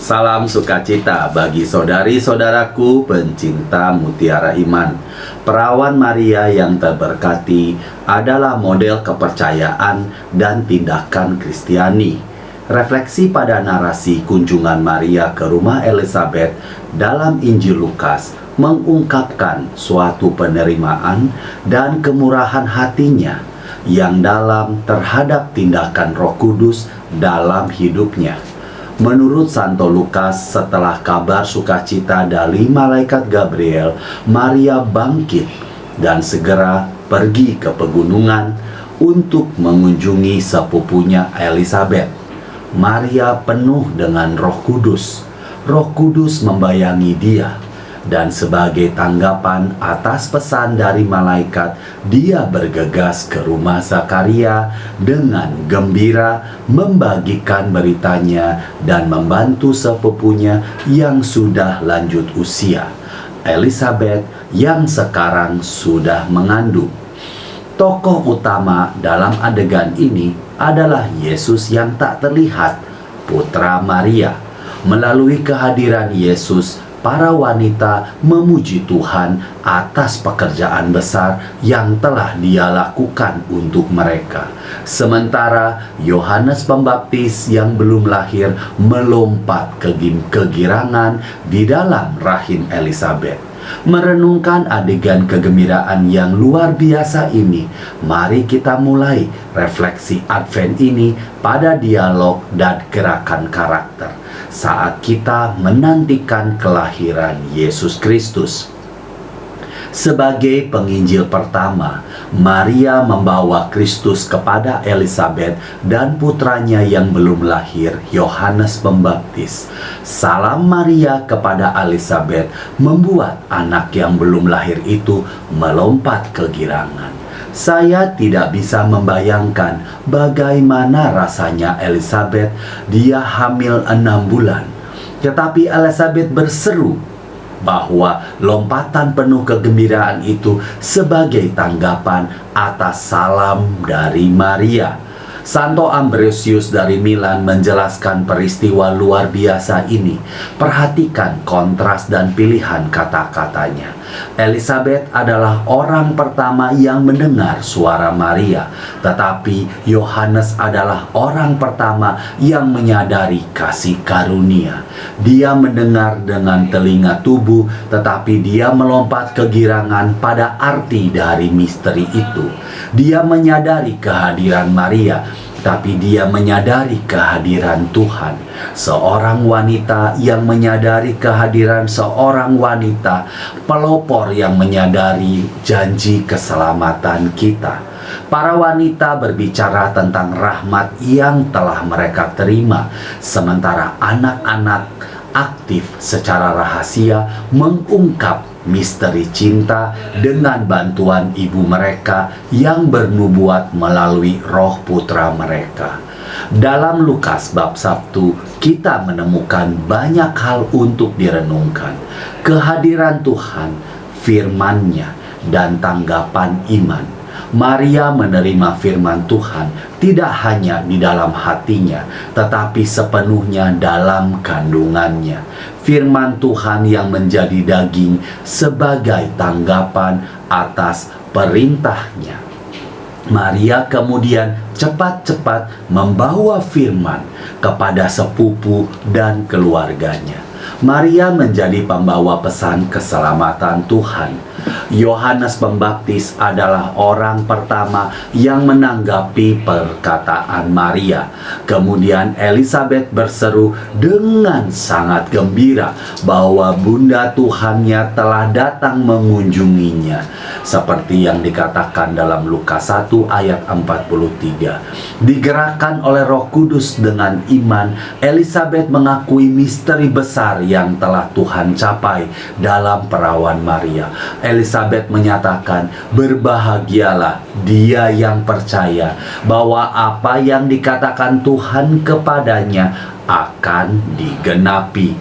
Salam sukacita bagi saudari-saudaraku pencinta mutiara iman. Perawan Maria yang terberkati adalah model kepercayaan dan tindakan Kristiani. Refleksi pada narasi kunjungan Maria ke rumah Elizabeth dalam Injil Lukas mengungkapkan suatu penerimaan dan kemurahan hatinya yang dalam terhadap tindakan Roh Kudus dalam hidupnya. Menurut Santo Lukas, setelah kabar sukacita dari malaikat Gabriel, Maria bangkit dan segera pergi ke pegunungan untuk mengunjungi sepupunya Elizabeth. Maria penuh dengan Roh Kudus. Roh Kudus membayangi dia. Dan sebagai tanggapan atas pesan dari malaikat, dia bergegas ke rumah Zakaria dengan gembira membagikan beritanya dan membantu sepupunya yang sudah lanjut usia, Elizabeth, yang sekarang sudah mengandung. Tokoh utama dalam adegan ini adalah Yesus yang tak terlihat, putra Maria. Melalui kehadiran Yesus, para wanita memuji Tuhan atas pekerjaan besar yang telah Dia lakukan untuk mereka. Sementara Yohanes Pembaptis yang belum lahir melompat kegirangan di dalam rahim Elizabeth. Merenungkan adegan kegembiraan yang luar biasa ini, mari kita mulai refleksi Advent ini pada dialog dan gerakan karakter saat kita menantikan kelahiran Yesus Kristus. Sebagai penginjil pertama, Maria membawa Kristus kepada Elizabeth dan putranya yang belum lahir, Yohanes Pembaptis. Salam Maria kepada Elizabeth membuat anak yang belum lahir itu melompat kegirangan. Saya tidak bisa membayangkan bagaimana rasanya Elizabeth. Dia hamil 6 bulan. Tetapi Elizabeth berseru bahwa lompatan penuh kegembiraan itu sebagai tanggapan atas salam dari Maria. Santo Ambrosius dari Milan menjelaskan peristiwa luar biasa ini. Perhatikan kontras dan pilihan kata-katanya. Elizabeth adalah orang pertama yang mendengar suara Maria, tetapi Yohanes adalah orang pertama yang menyadari kasih karunia. Dia mendengar dengan telinga tubuh, tetapi dia melompat kegirangan pada arti dari misteri itu. Dia menyadari kehadiran Maria, tapi dia menyadari kehadiran Tuhan. Seorang wanita yang menyadari kehadiran seorang wanita, pelopor yang menyadari janji keselamatan kita. Para wanita berbicara tentang rahmat yang telah mereka terima, sementara anak-anak aktif secara rahasia mengungkap misteri cinta dengan bantuan ibu mereka yang bernubuat melalui roh putra mereka. Dalam Lukas bab 1, kita menemukan banyak hal untuk direnungkan. Kehadiran Tuhan, firman-Nya, dan tanggapan iman. Maria menerima firman Tuhan tidak hanya di dalam hatinya, tetapi sepenuhnya dalam kandungannya. Firman Tuhan yang menjadi daging sebagai tanggapan atas perintahnya. Maria kemudian cepat-cepat membawa firman kepada sepupu dan keluarganya. Maria menjadi pembawa pesan keselamatan Tuhan. Yohanes Pembaptis adalah orang pertama yang menanggapi perkataan Maria. Kemudian Elizabeth berseru dengan sangat gembira bahwa Bunda Tuhannya telah datang mengunjunginya. Seperti yang dikatakan dalam Lukas 1 ayat 43. Digerakkan oleh Roh Kudus dengan iman, Elizabeth mengakui misteri besar yang telah Tuhan capai dalam perawan Maria. Elizabeth menyatakan, berbahagialah dia yang percaya bahwa apa yang dikatakan Tuhan kepadanya akan digenapi.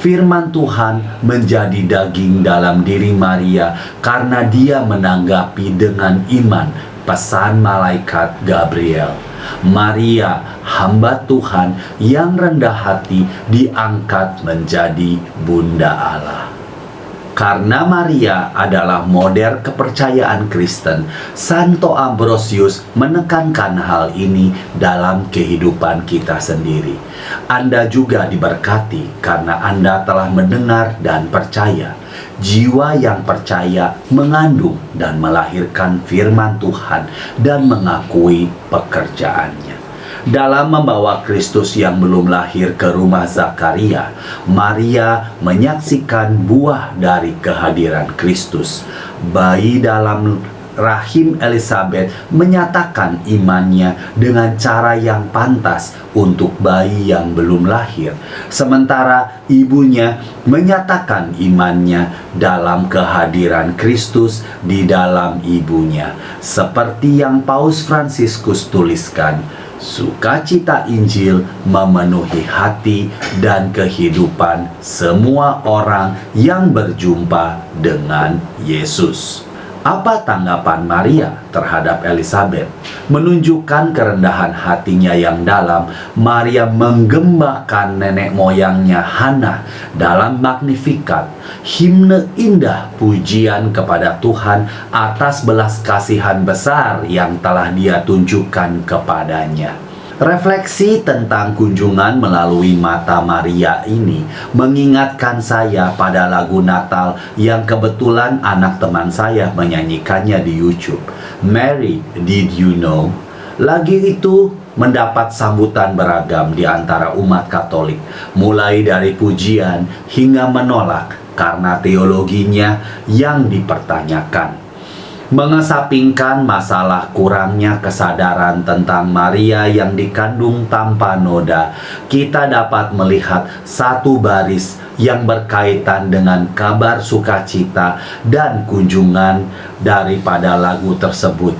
Firman Tuhan menjadi daging dalam diri Maria karena dia menanggapi dengan iman pesan malaikat Gabriel. Maria, hamba Tuhan yang rendah hati, diangkat menjadi Bunda Allah. Karena Maria adalah model kepercayaan Kristen, Santo Ambrosius menekankan hal ini dalam kehidupan kita sendiri. Anda juga diberkati karena Anda telah mendengar dan percaya. Jiwa yang percaya mengandung dan melahirkan firman Tuhan dan mengakui pekerjaannya. Dalam membawa Kristus yang belum lahir ke rumah Zakaria, Maria menyaksikan buah dari kehadiran Kristus. Bayi dalam rahim Elizabeth menyatakan imannya dengan cara yang pantas untuk bayi yang belum lahir, sementara ibunya menyatakan imannya dalam kehadiran Kristus di dalam ibunya. Seperti yang Paus Fransiskus tuliskan, sukacita Injil memenuhi hati dan kehidupan semua orang yang berjumpa dengan Yesus. Apa tanggapan Maria terhadap Elizabeth? Menunjukkan kerendahan hatinya yang dalam, Maria menggembakan nenek moyangnya Hana dalam Magnificat, himne indah pujian kepada Tuhan atas belas kasihan besar yang telah Dia tunjukkan kepadanya. Refleksi tentang kunjungan melalui mata Maria ini mengingatkan saya pada lagu Natal yang kebetulan anak teman saya menyanyikannya di YouTube. Mary, did you know? Lagu itu mendapat sambutan beragam di antara umat Katolik, mulai dari pujian hingga menolak karena teologinya yang dipertanyakan. Mengesampingkan masalah kurangnya kesadaran tentang Maria yang dikandung tanpa noda, kita dapat melihat satu baris yang berkaitan dengan kabar sukacita dan kunjungan daripada lagu tersebut.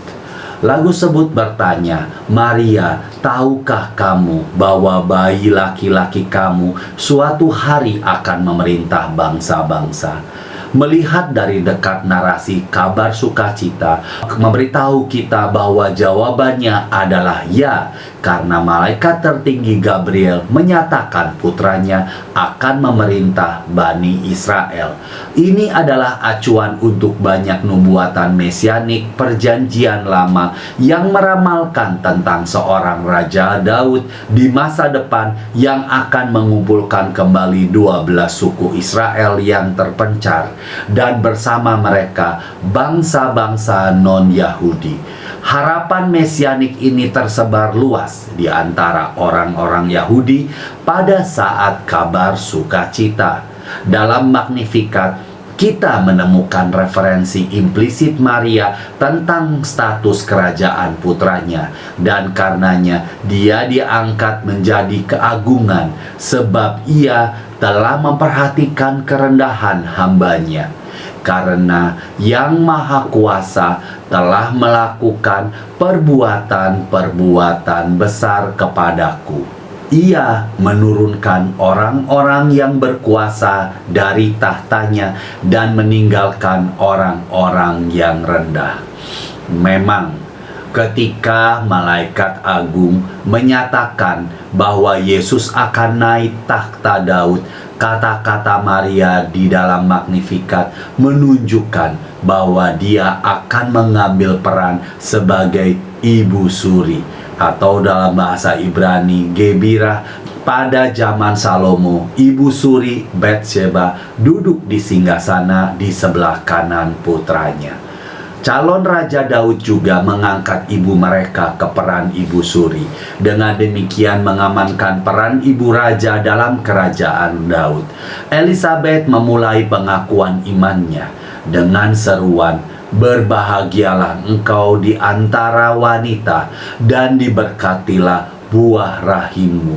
Lagu tersebut bertanya, Maria, tahukah kamu bahwa bayi laki-laki kamu suatu hari akan memerintah bangsa-bangsa? Melihat dari dekat narasi kabar sukacita memberitahu kita bahwa jawabannya adalah ya, karena malaikat tertinggi Gabriel menyatakan putranya akan memerintah Bani Israel. Ini adalah acuan untuk banyak nubuatan mesianik perjanjian lama yang meramalkan tentang seorang Raja Daud di masa depan yang akan mengumpulkan kembali 12 suku Israel yang terpencar, dan bersama mereka bangsa-bangsa non-Yahudi. Harapan mesianik ini tersebar luas di antara orang-orang Yahudi pada saat kabar sukacita. Dalam Magnificat, kita menemukan referensi implisit Maria tentang status kerajaan putranya, dan karenanya dia diangkat menjadi keagungan sebab ia telah memperhatikan kerendahan hambanya. Karena Yang Maha Kuasa telah melakukan perbuatan-perbuatan besar kepadaku. Ia menurunkan orang-orang yang berkuasa dari tahtanya dan meninggalkan orang-orang yang rendah. Memang, ketika malaikat agung menyatakan bahwa Yesus akan naik takhta Daud, kata-kata Maria di dalam Magnificat menunjukkan bahwa dia akan mengambil peran sebagai ibu suri, atau dalam bahasa Ibrani Gebirah. Pada zaman Salomo, ibu suri Batsheba duduk di singgasana di sebelah kanan putranya. Calon Raja Daud juga mengangkat ibu mereka ke peran ibu suri. Dengan demikian mengamankan peran ibu raja dalam kerajaan Daud. Elizabeth memulai pengakuan imannya dengan seruan, "Berbahagialah engkau di antara wanita, dan diberkatilah buah rahimmu."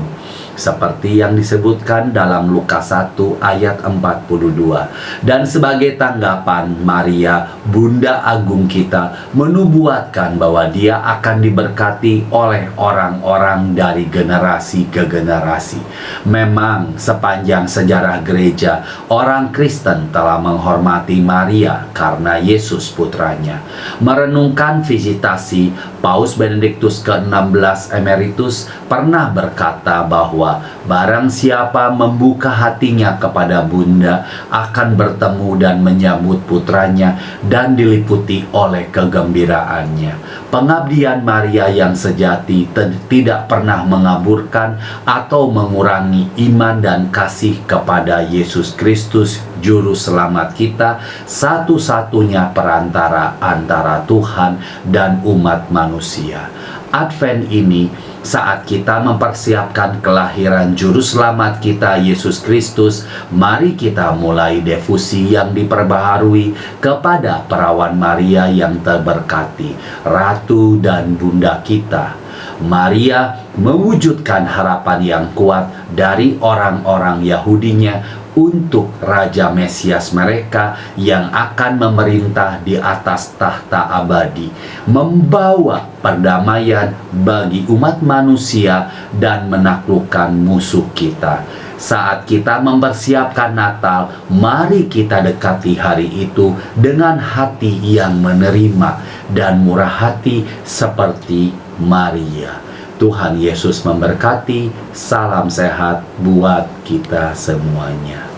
seperti yang disebutkan dalam Lukas 1 ayat 42. Dan sebagai tanggapan, Maria, Bunda Agung kita, menubuatkan bahwa dia akan diberkati oleh orang-orang dari generasi ke generasi. Memang sepanjang sejarah gereja, orang Kristen telah menghormati Maria karena Yesus putranya. Merenungkan visitasi, Paus Benediktus ke-16 Emeritus pernah berkata bahwa barang siapa membuka hatinya kepada Bunda akan bertemu dan menyambut putranya dan diliputi oleh kegembiraannya. Pengabdian Maria yang sejati tidak pernah mengaburkan atau mengurangi iman dan kasih kepada Yesus Kristus, Juru Selamat kita, satu-satunya perantara antara Tuhan dan umat manusia. Advent ini, saat kita mempersiapkan kelahiran Juru Selamat kita Yesus Kristus, mari kita mulai defusi yang diperbaharui kepada Perawan Maria yang terberkati, Ratu dan Bunda kita. Maria mewujudkan harapan yang kuat dari orang-orang Yahudinya untuk Raja Mesias mereka yang akan memerintah di atas tahta abadi, membawa perdamaian bagi umat manusia dan menaklukkan musuh kita. Saat kita mempersiapkan Natal, mari kita dekati hari itu dengan hati yang menerima dan murah hati seperti Maria. Tuhan Yesus memberkati. Salam sehat buat kita semuanya.